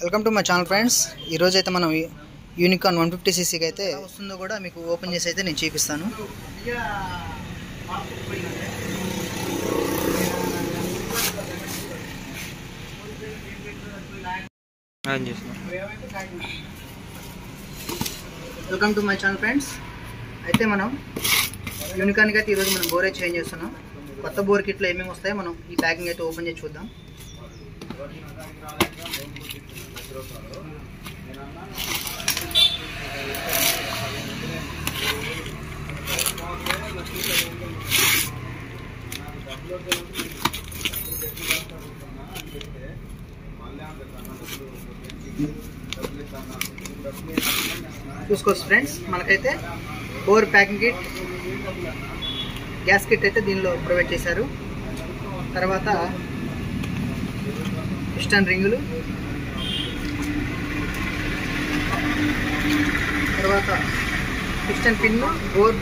Welcome to my channel friends. ఈరోజు అయితే మనం యూనికాన్ 150cc అయితే వస్తుందో కూడా మీకు ఓపెన్ చేసి అయితే నేను చూపిస్తాను. Welcome to my channel friends. అయితే మనం యూనికాన్కి అయితే ఈరోజు మనం బోర్ అయితే చేంజ్ చేస్తున్నాం. కొత్త బోర్ కిట్లో ఏమేమి వస్తాయో మనం ఈ ప్యాకింగ్ అయితే ఓపెన్ చేసి చూద్దాం. చూసుకోవచ్చు ఫ్రెండ్స్, మనకైతే bore packing kit, gas kit అయితే దీనిలో ప్రొవైడ్ చేశారు. తర్వాత పిస్టన్ రింగులు, తర్వాత పిస్టన్ పిన్ను, బోర్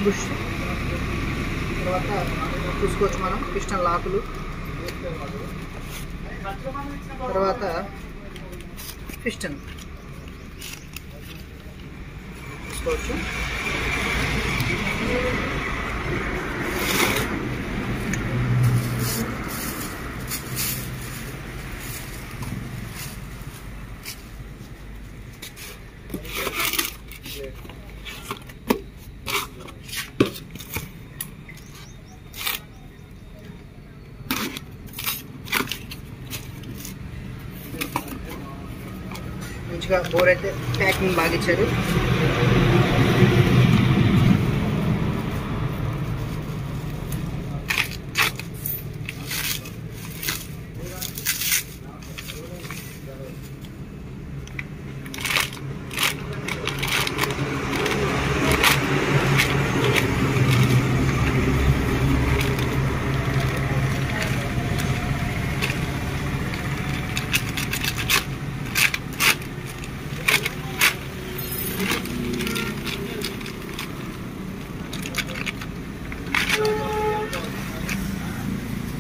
బుష్ తర్వాత చూసుకోవచ్చు మనం పిస్టన్ లాకులు, తర్వాత పిస్టన్ చూసుకోవచ్చు. మంచిగా బోర్ అయితే ప్యాకింగ్ బాగా ఇచ్చారు.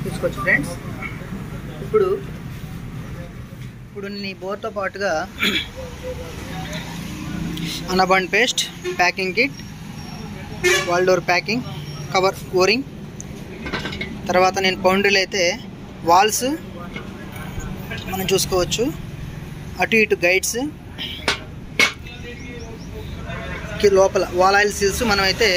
చూసుకోవచ్చు ఫ్రెండ్స్, ఇప్పుడు నీ బోర్తో పాటుగా Anabond paste, packing kit, wall door packing, cover o ring, తర్వాత నేను పౌండ్రీలు అయితే వాల్స్ మనం చూసుకోవచ్చు, అటు ఇటు గైడ్స్, లోపల వాల్ ఆయిల్ సీల్స్ మనమైతే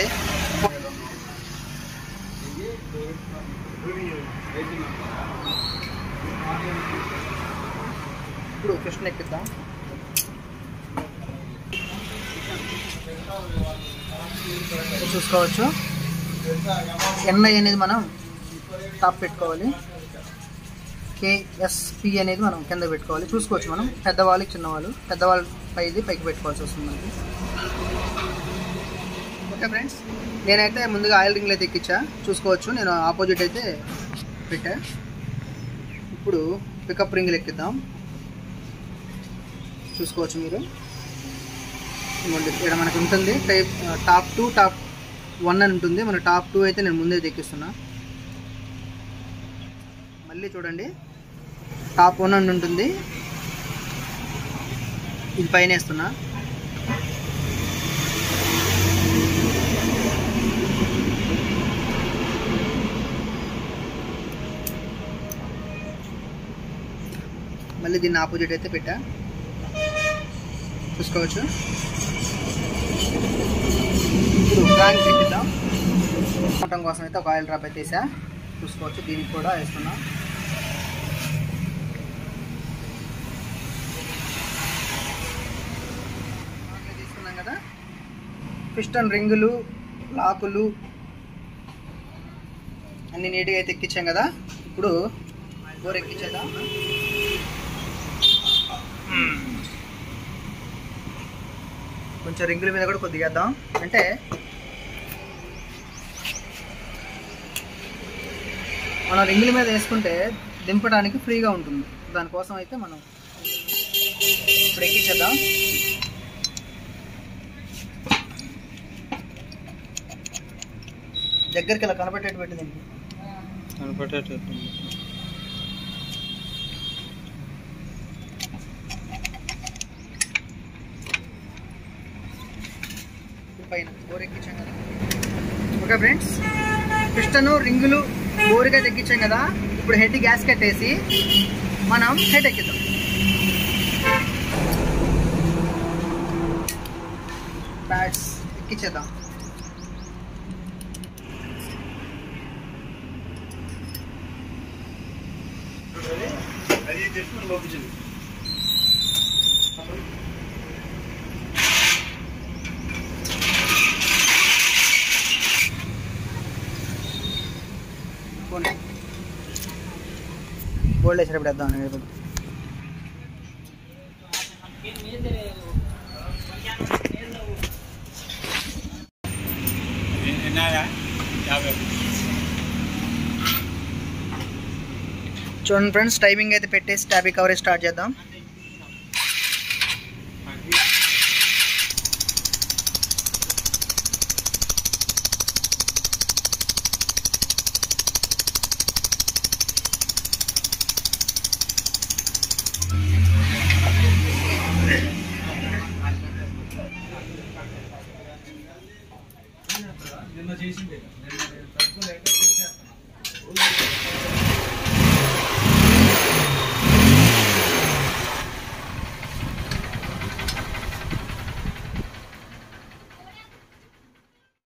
ఇప్పుడు క్వశ్చన్ ఎక్కిద్దాం. చూసుకోవచ్చు, ఎన్ఐ అనేది మనం టాప్ పెట్టుకోవాలి, కేఎస్పి అనేది మనం కింద పెట్టుకోవాలి. చూసుకోవచ్చు మనం పెద్దవాళ్ళకి చిన్నవాళ్ళు, పెద్దవాళ్ళ పైకి పెట్టుకోవాల్సి వస్తుంది మనకి. ఓకే ఫ్రెండ్స్, నేనైతే ముందుగా ఆయిల్ రింగ్లు అయితే ఎక్కించా. చూసుకోవచ్చు, నేను ఆపోజిట్ అయితే పెట్టా. ఇప్పుడు పికప్ రింగులు ఎక్కిద్దాం. చూసుకోవచ్చు మీరు, ఇక్కడ మనకు ఉంటుంది టాప్ 2, టాప్ 1 అని ఉంటుంది. మన టాప్ 2 అయితే నేను ముందే ఎక్కిస్తున్నా. మళ్ళీ చూడండి, టాప్ 1 అని ఉంటుంది, ఇది పైన వేస్తున్నా. మళ్ళీ దీన్ని ఆపోజిట్ అయితే పెట్టా. చూసుకోవచ్చు, ఇప్పుడు క్రాంక్ పెట్టిద్దాం. మొత్తం కోసం అయితే ఒక ఆయిల్ డ్రాప్ అయితే వేసా. చూసుకోవచ్చు, దీనికి కూడా వేస్తున్నా. తీసుకున్నాం కదా, పిస్టన్ రింగులు, లాకులు అన్ని నీట్గా అయితే ఎక్కించాం కదా. ఇప్పుడు బోర్ ఎక్కించేద్దాం. కొంచెం రింగుల మీద కూడా కొద్దిగా వేద్దాం, అంటే మనం రింగుల మీద వేసుకుంటే దింపడానికి ఫ్రీగా ఉంటుంది. దానికోసం అయితే మనం ఇప్పుడు ఎక్కించేద్దాం. దగ్గరికి ఇలా కనబెట్టేట్టు పెట్టింది. పైన బోర్ ఎక్కించాం కదా. ఓకే ఫ్రెండ్స్, పిస్టను రింగులు బోరుగా తగ్గించాం కదా. ఇప్పుడు హెడ్ గ్యాస్ కట్టేసి మనం హెడ్ ఎక్కిద్దాం. ప్యాడ్స్ ఎక్కించేద్దాం. బోల్డ్ వేసేటప్పుడు వేద్దాం. చూడండి ఫ్రెండ్స్, టైమింగ్ అయితే పెట్టేసి ట్యాబీ కవరేజ్ స్టార్ట్ చేద్దాం.